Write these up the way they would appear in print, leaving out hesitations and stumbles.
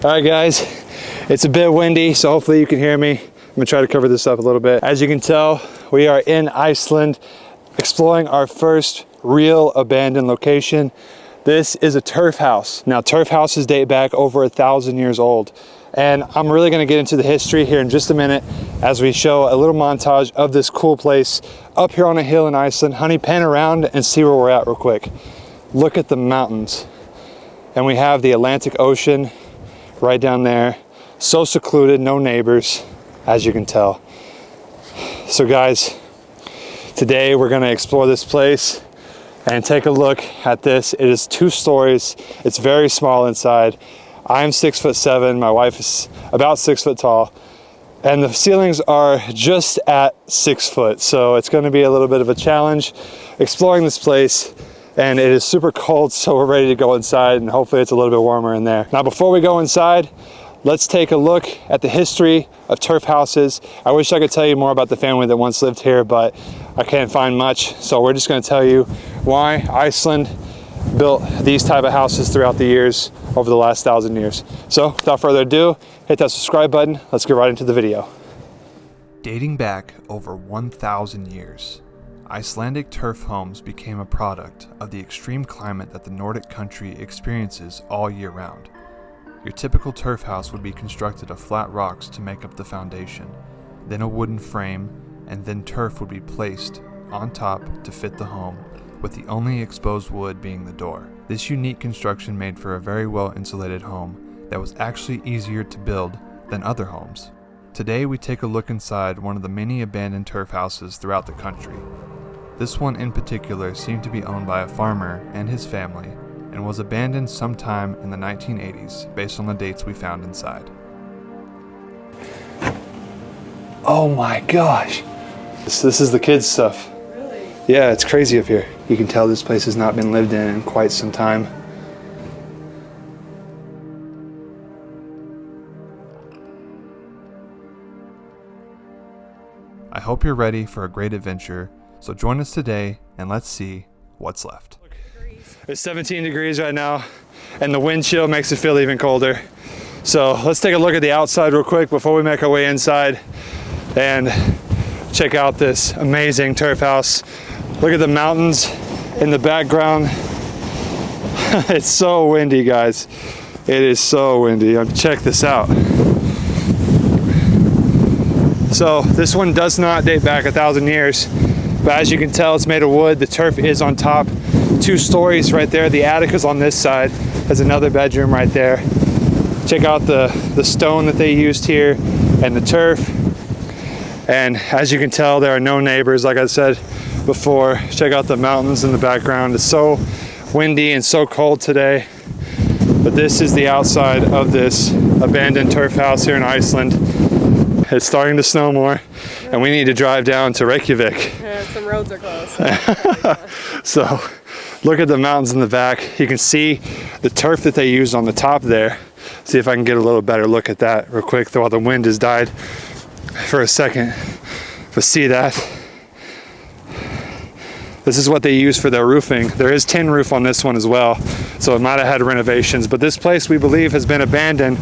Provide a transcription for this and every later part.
All right guys, it's a bit windy, so hopefully you can hear me. I'm gonna try to cover this up a little bit. As you can tell, we are in Iceland, exploring our first real abandoned location. This is a turf house. Now, turf houses date back over 1,000 years old. And I'm really gonna get into the history here in just a minute as we show a little montage of this cool place up here on a hill in Iceland. Honey, pan around and see where we're at real quick. Look at the mountains. And we have the Atlantic Ocean right down there. So secluded, no neighbors, as you can tell. So guys, today we're gonna explore this place and take a look at this. It is 2 stories. It's very small inside. I'm 6'7", my wife is about 6 foot tall, and the ceilings are just at 6 foot. So it's gonna be a little bit of a challenge exploring this place. And it is super cold, so we're ready to go inside, and hopefully it's a little bit warmer in there. Now, before we go inside, let's take a look at the history of turf houses. I wish I could tell you more about the family that once lived here, but I can't find much. So we're just gonna tell you why Iceland built these type of houses throughout the years over the last 1,000 years. So without further ado, hit that subscribe button. Let's get right into the video. Dating back over 1,000 years, Icelandic turf homes became a product of the extreme climate that the Nordic country experiences all year round. Your typical turf house would be constructed of flat rocks to make up the foundation, then a wooden frame, and then turf would be placed on top to fit the home, with the only exposed wood being the door. This unique construction made for a very well insulated home that was actually easier to build than other homes. Today we take a look inside one of the many abandoned turf houses throughout the country. This one in particular seemed to be owned by a farmer and his family and was abandoned sometime in the 1980s based on the dates we found inside. Oh my gosh. This is the kids' stuff. Really? Yeah, it's crazy up here. You can tell this place has not been lived in quite some time. I hope you're ready for a great adventure, so join us today and let's see what's left. It's 17 degrees right now, and the wind chill makes it feel even colder. So let's take a look at the outside real quick before we make our way inside and check out this amazing turf house. Look at the mountains in the background. It's so windy, guys. It is so windy. Check this out. So this one does not date back 1,000 years, but as you can tell, it's made of wood. The turf is on top. 2 stories right there. The attic is on this side. There's another bedroom right there. Check out the stone that they used here and the turf. And as you can tell, there are no neighbors, like I said before. Check out the mountains in the background. It's so windy and so cold today. But this is the outside of this abandoned turf house here in Iceland. It's starting to snow more, and we need to drive down to Reykjavik. Yeah, some roads are closed. So look at the mountains in the back. You can see the turf that they used on the top there. See if I can get a little better look at that real quick, while the wind has died for a second. But see that? This is what they use for their roofing. There is tin roof on this one as well, so it might have had renovations. But this place, we believe, has been abandoned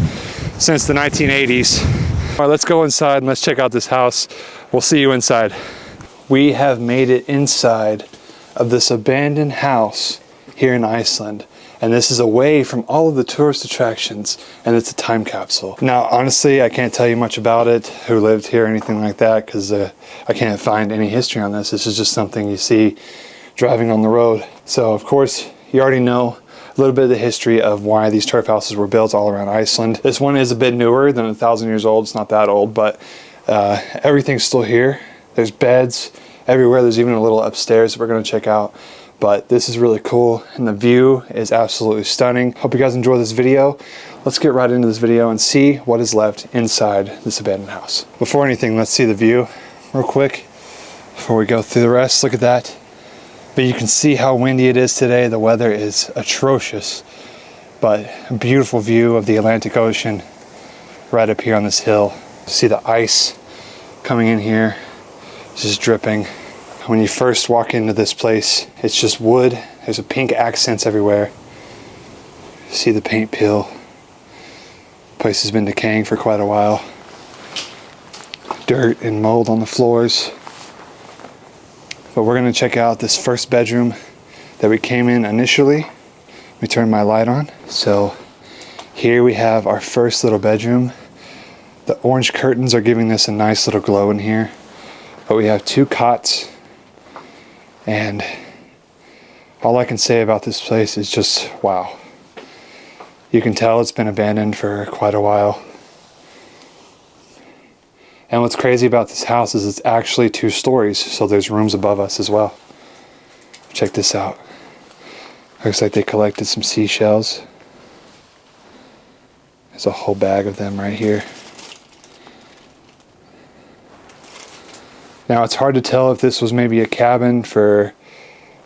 since the 1980s. All right, let's go inside and let's check out this house. We'll see you inside. We have made it inside of this abandoned house here in Iceland. And this is away from all of the tourist attractions, and it's a time capsule. Now, honestly, I can't tell you much about it, who lived here, or anything like that, because I can't find any history on this. This is just something you see driving on the road. So, of course, you already know a little bit of the history of why these turf houses were built all around Iceland. This one is a bit newer than 1,000 years old. It's not that old, but everything's still here. There's beds everywhere. There's even a little upstairs that we're going to check out. But this is really cool, and the view is absolutely stunning. Hope you guys enjoy this video. Let's get right into this video and see what is left inside this abandoned house. Before anything, let's see the view real quick before we go through the rest. Look at that. But you can see how windy it is today. The weather is atrocious, but a beautiful view of the Atlantic Ocean right up here on this hill. See the ice coming in here, just dripping. When you first walk into this place, it's just wood. There's a pink accents everywhere. See the paint peel. Place has been decaying for quite a while. Dirt and mold on the floors. But we're gonna check out this first bedroom that we came in initially. Let me turn my light on. So here we have our first little bedroom. The orange curtains are giving this a nice little glow in here. But we have 2 cots, and all I can say about this place is just wow. You can tell it's been abandoned for quite a while. And what's crazy about this house is it's actually 2 stories, so there's rooms above us as well. Check this out. Looks like they collected some seashells. There's a whole bag of them right here. Now it's hard to tell if this was maybe a cabin for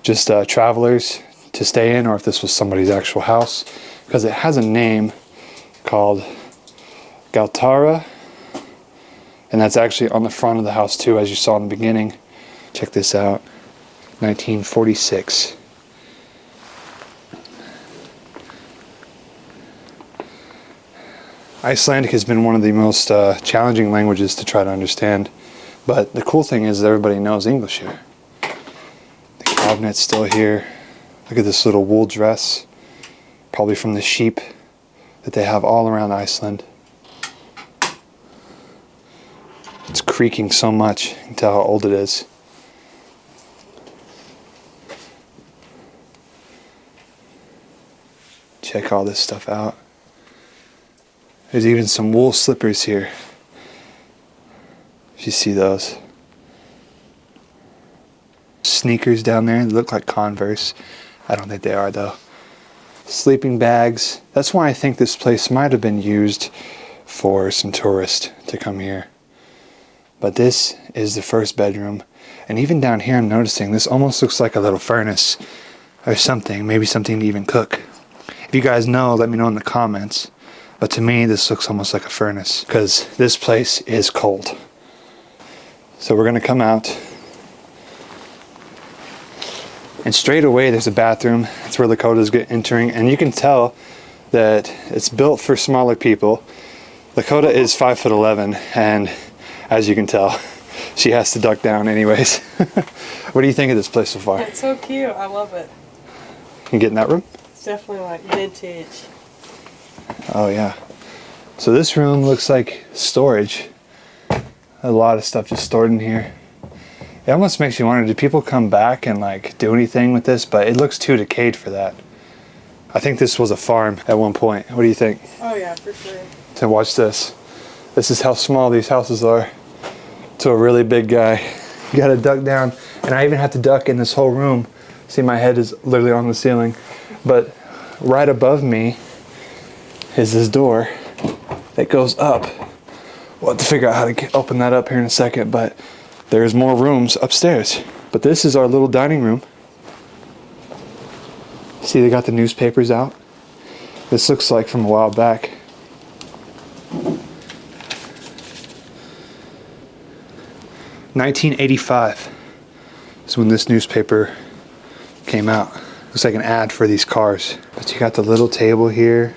just travelers to stay in, or if this was somebody's actual house, because it has a name called Galtara, and that's actually on the front of the house too, as you saw in the beginning. Check this out, 1946. Icelandic has been one of the most challenging languages to try to understand, but the cool thing is everybody knows English here. The cabinet's still here. Look at this little wool dress, probably from the sheep that they have all around Iceland. It's creaking so much, you can tell how old it is. Check all this stuff out. There's even some wool slippers here. If you see those. Sneakers down there, they look like Converse. I don't think they are though. Sleeping bags. That's why I think this place might have been used for some tourists to come here. But this is the first bedroom. And even down here I'm noticing this almost looks like a little furnace or something. Maybe something to even cook. If you guys know, let me know in the comments. But to me this looks almost like a furnace, because this place is cold. So we're gonna come out. And straight away there's a bathroom. That's where LAKOTA'S get entering. And you can tell that it's built for smaller people. LAKOTA is 5'11", and as you can tell, she has to duck down anyways. What do you think of this place so far? It's so cute. I love it. Can you get in that room? It's definitely like vintage. Oh yeah. So this room looks like storage. A lot of stuff just stored in here. It almost makes you wonder, do people come back and like do anything with this? But it looks too decayed for that. I think this was a farm at one point. What do you think? Oh yeah, for sure. So watch this. This is how small these houses are to a really big guy. You gotta duck down. And I even have to duck in this whole room. See, my head is literally on the ceiling. But right above me is this door that goes up. We'll have to figure out how to open that up here in a second, but there's more rooms upstairs. But this is our little dining room. See, they got the newspapers out. This looks like from a while back. $1985 is when this newspaper came out. Looks like an ad for these cars. But you got the little table here.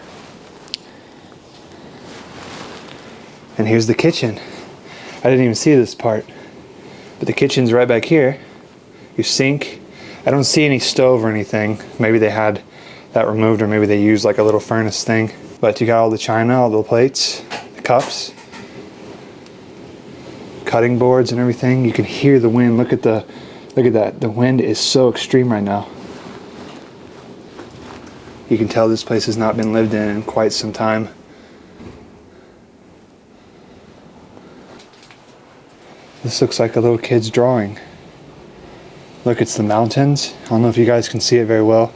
And here's the kitchen. I didn't even see this part. But the kitchen's right back here. Your sink. I don't see any stove or anything. Maybe they had that removed, or maybe they used like a little furnace thing. But you got all the china, all the plates, the cups, cutting boards and everything. You can hear the wind. Look at that. The wind is so extreme right now. You can tell this place has not been lived in quite some time. This looks like a little kid's drawing. Look, it's the mountains. I don't know if you guys can see it very well,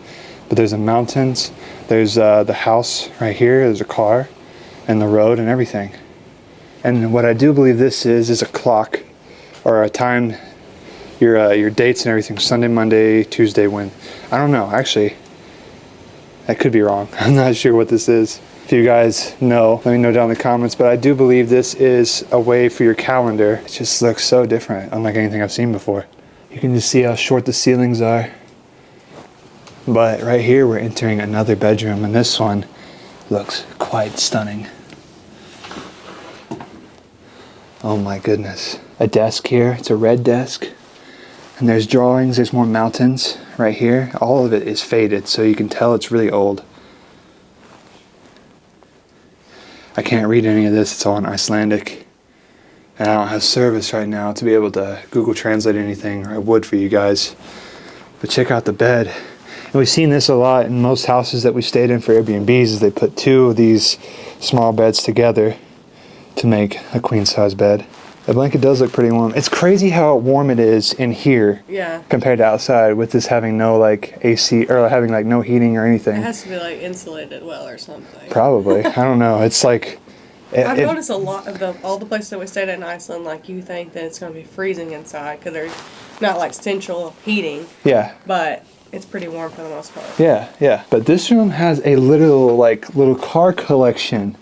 but there's the mountains. There's the house right here. There's a car and the road and everything. And what I do believe this is a clock, or a time, your dates and everything. Sunday, Monday, Tuesday, when. I don't know, actually. That could be wrong. I'm not sure what this is. If you guys know, let me know down in the comments, but I do believe this is a way for your calendar. It just looks so different, unlike anything I've seen before. You can just see how short the ceilings are. But right here we're entering another bedroom, and this one looks quite stunning. Oh my goodness. A desk here, it's a red desk. And there's drawings, there's more mountains right here. All of it is faded, so you can tell it's really old. I can't read any of this, it's all in Icelandic. And I don't have service right now to be able to Google Translate anything, or I would for you guys. But check out the bed. And we've seen this a lot in most houses that we stayed in for Airbnbs, is they put two of these small beds together to make a queen size bed. The blanket does look pretty warm. It's crazy how warm it is in here compared to outside, with this having no like AC or having like no heating or anything. It has to be like insulated well or something. Probably. I don't know. It's like... I've noticed a lot of all the places that we stayed at in Iceland, like you think that it's going to be freezing inside because there's not like central heating. Yeah. But it's pretty warm for the most part. Yeah, yeah. But this room has a little car collection.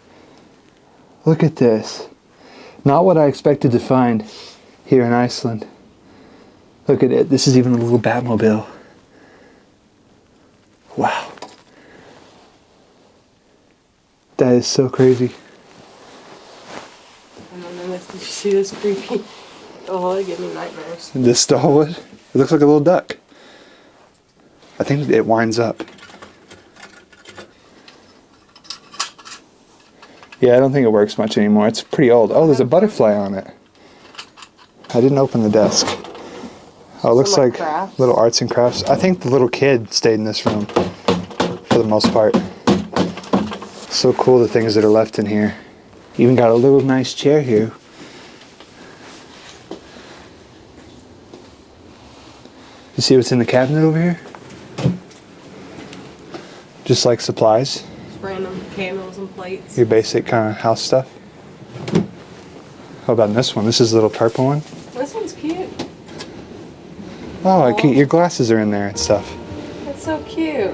Look at this. Not what I expected to find here in Iceland. Look at it. This is even a little Batmobile. Wow. That is so crazy. Did you see this creepy? Oh, it gave me nightmares. This dollwood? It looks like a little duck. I think it winds up. Yeah, I don't think it works much anymore. It's pretty old. Oh, there's a butterfly on it. I didn't open the desk. Oh, it looks like crafts. Little arts and crafts. I think the little kid stayed in this room for the most part. So cool, the things that are left in here. Even got a little nice chair here. You see what's in the cabinet over here? Just like supplies. Just random candles and plates. Your basic kind of house stuff. How about this one? This is a little purple one. This one's cute. Oh, your glasses are in there and stuff. That's so cute.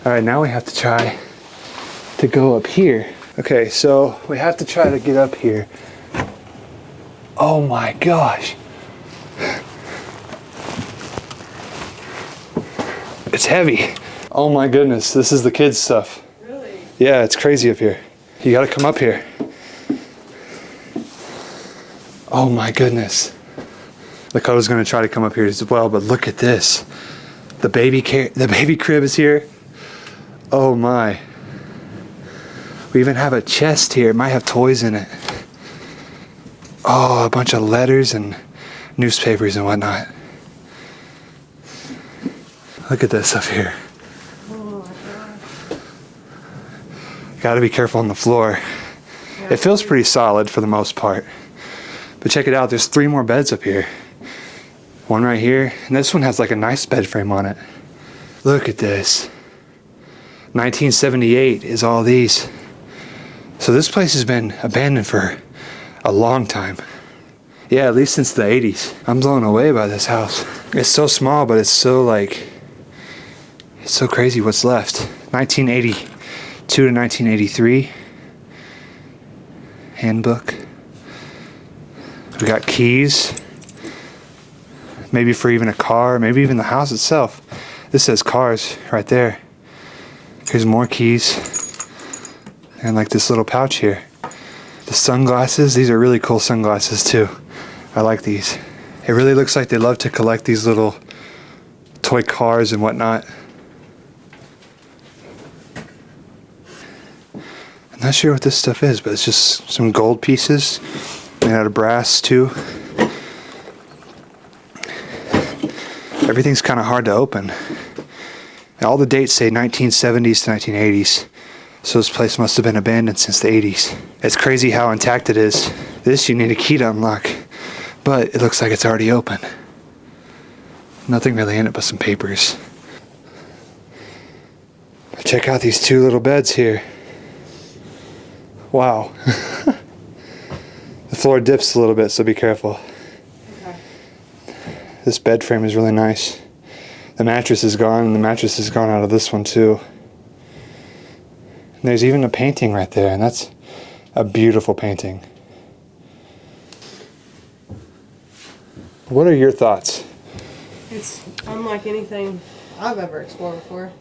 All right, now we have to try to go up here. Okay, so we have to try to get up here. Oh my gosh. It's heavy. Oh my goodness, this is the kids' stuff. Really? Yeah, it's crazy up here. You gotta come up here. Oh my goodness. Lakota's gonna try to come up here as well, but look at this. The baby crib is here. Oh my. We even have a chest here. It might have toys in it. Oh, a bunch of letters and newspapers and whatnot. Look at this up here. Oh my gosh. Gotta be careful on the floor. It feels pretty solid for the most part. But check it out, there's 3 more beds up here. One right here, and this one has like a nice bed frame on it. Look at this. 1978 is all these. So this place has been abandoned for a long time. Yeah, at least since the 80s. I'm blown away by this house. It's so small, but it's so like, it's so crazy what's left. 1982 to 1983. Handbook. We got keys. Maybe for even a car, maybe even the house itself. This says cars right there. Here's more keys. And like this little pouch here. The sunglasses, these are really cool sunglasses too. I like these. It really looks like they love to collect these little toy cars and whatnot. I'm not sure what this stuff is, but it's just some gold pieces made out of brass too. Everything's kind of hard to open. All the dates say 1970s to 1980s. So this place must have been abandoned since the 80s. It's crazy how intact it is. This you need a key to unlock, but it looks like it's already open. Nothing really in it but some papers. Check out these two little beds here. Wow. The floor dips a little bit, so be careful. Okay. This bed frame is really nice. The mattress is gone, and the mattress is gone out of this one too. And there's even a painting right there, and that's a beautiful painting. What are your thoughts? It's unlike anything I've ever explored before.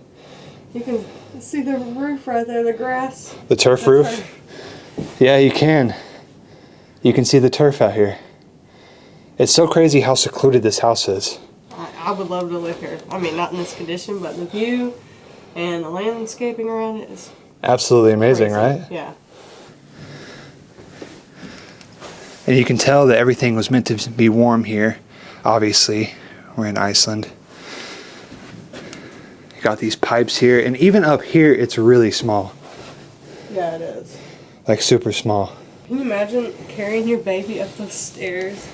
You can see the roof right there, the grass. The turf roof? Yeah, you can. You can see the turf out here. It's so crazy how secluded this house is. I would love to live here. I mean, not in this condition, but the view and the landscaping around it is absolutely amazing, crazy. right? Yeah. And you can tell that everything was meant to be warm here. Obviously, we're in Iceland. You got these pipes here, and even up here, it's really small. Yeah, it is. Like super small. Can you imagine carrying your baby up those stairs?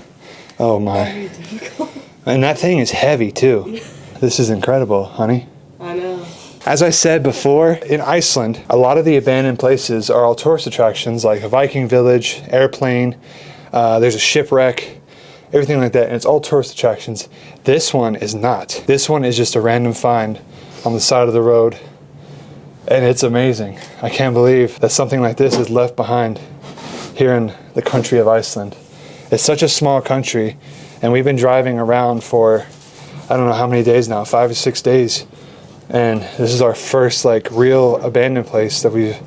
Oh my. That'd be difficult. And that thing is heavy too. This is incredible, honey. I know. As I said before, in Iceland, a lot of the abandoned places are all tourist attractions, like a Viking village, airplane, there's a shipwreck, everything like that, and it's all tourist attractions. This one is not. This one is just a random find on the side of the road, and it's amazing. I can't believe that something like this is left behind here in the country of Iceland. It's such a small country, and we've been driving around for, I don't know how many days now, 5 or 6 days. And this is our first like real abandoned place that we've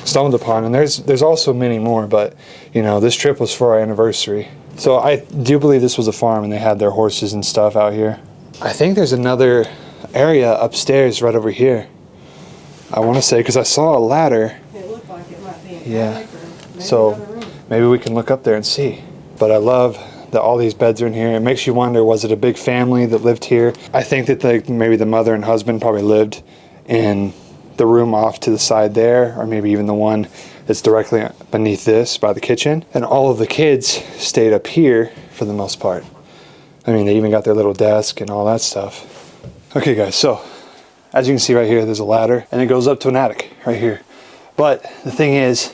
stumbled upon. And there's also many more, but you know, this trip was for our anniversary. So I do believe this was a farm and they had their horses and stuff out here. I think there's another area upstairs right over here. I want to say, because I saw a ladder. It looked like it might be an Yeah. attic or maybe So another room. maybe we can look up there and see. But I love that all these beds are in here. It makes you wonder, was it a big family that lived here? I think that maybe the mother and husband probably lived in the room off to the side there, or maybe even the one that's directly beneath this by the kitchen. And all of the kids stayed up here for the most part. I mean, they even got their little desk and all that stuff. Okay guys, so as you can see right here, there's a ladder and it goes up to an attic right here. But the thing is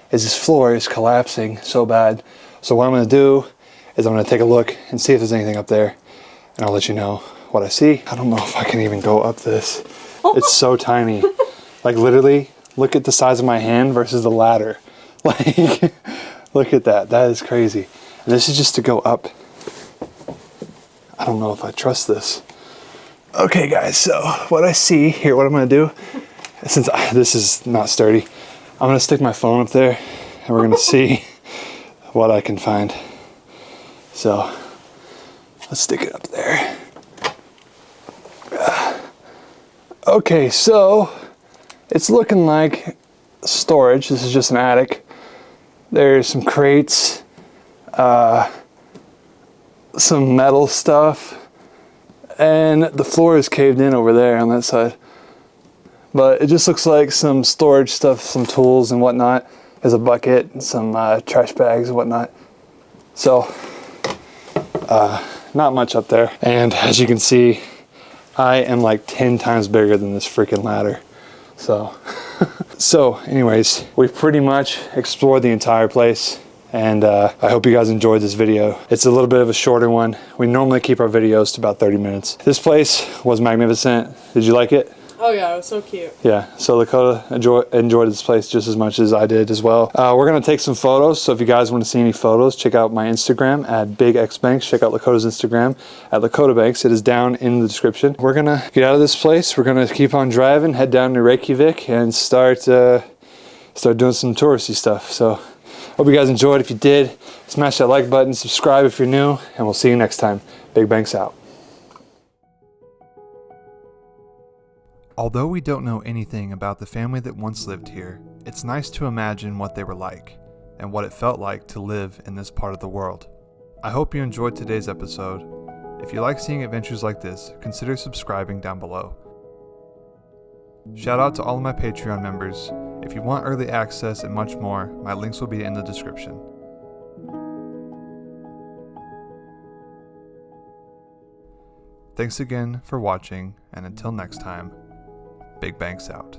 this floor is collapsing so bad. So what I'm gonna do is I'm gonna take a look and see if there's anything up there, and I'll let you know what I see. I don't know if I can even go up this. It's so tiny. Like literally, look at the size of my hand versus the ladder. Like, look at that. That is crazy. And this is just to go up. I don't know if I trust this. Okay guys, so what I see here, what I'm gonna do, since this is not sturdy, I'm gonna stick my phone up there and we're gonna see what I can find. So let's stick it up there. Okay, so it's looking like storage. This is just an attic. There's some crates, some metal stuff, and the floor is caved in over there on that side. But it just looks like some storage stuff, some tools and whatnot. There's a bucket and some trash bags and whatnot. So, not much up there. And as you can see, I am like 10 times bigger than this freaking ladder. So, so anyways, we've pretty much explored the entire place. And I hope you guys enjoyed this video. It's a little bit of a shorter one. We normally keep our videos to about 30 minutes. This place was magnificent. Did you like it? Oh yeah, it was so cute. Yeah, so Lakota enjoyed this place just as much as I did as well. We're gonna take some photos, so if you guys want to see any photos, check out my Instagram at BigBankz. Check out Lakota's Instagram at LAKOTA'S. It is down in the description. We're gonna get out of this place. We're gonna keep on driving, head down to Reykjavik, and start doing some touristy stuff. So, hope you guys enjoyed. If you did, smash that like button, subscribe if you're new, and we'll see you next time. BigBankz out. Although we don't know anything about the family that once lived here, it's nice to imagine what they were like, and what it felt like to live in this part of the world. I hope you enjoyed today's episode. If you like seeing adventures like this, consider subscribing down below. Shout out to all of my Patreon members. If you want early access and much more, my links will be in the description. Thanks again for watching, and until next time, BigBankz out.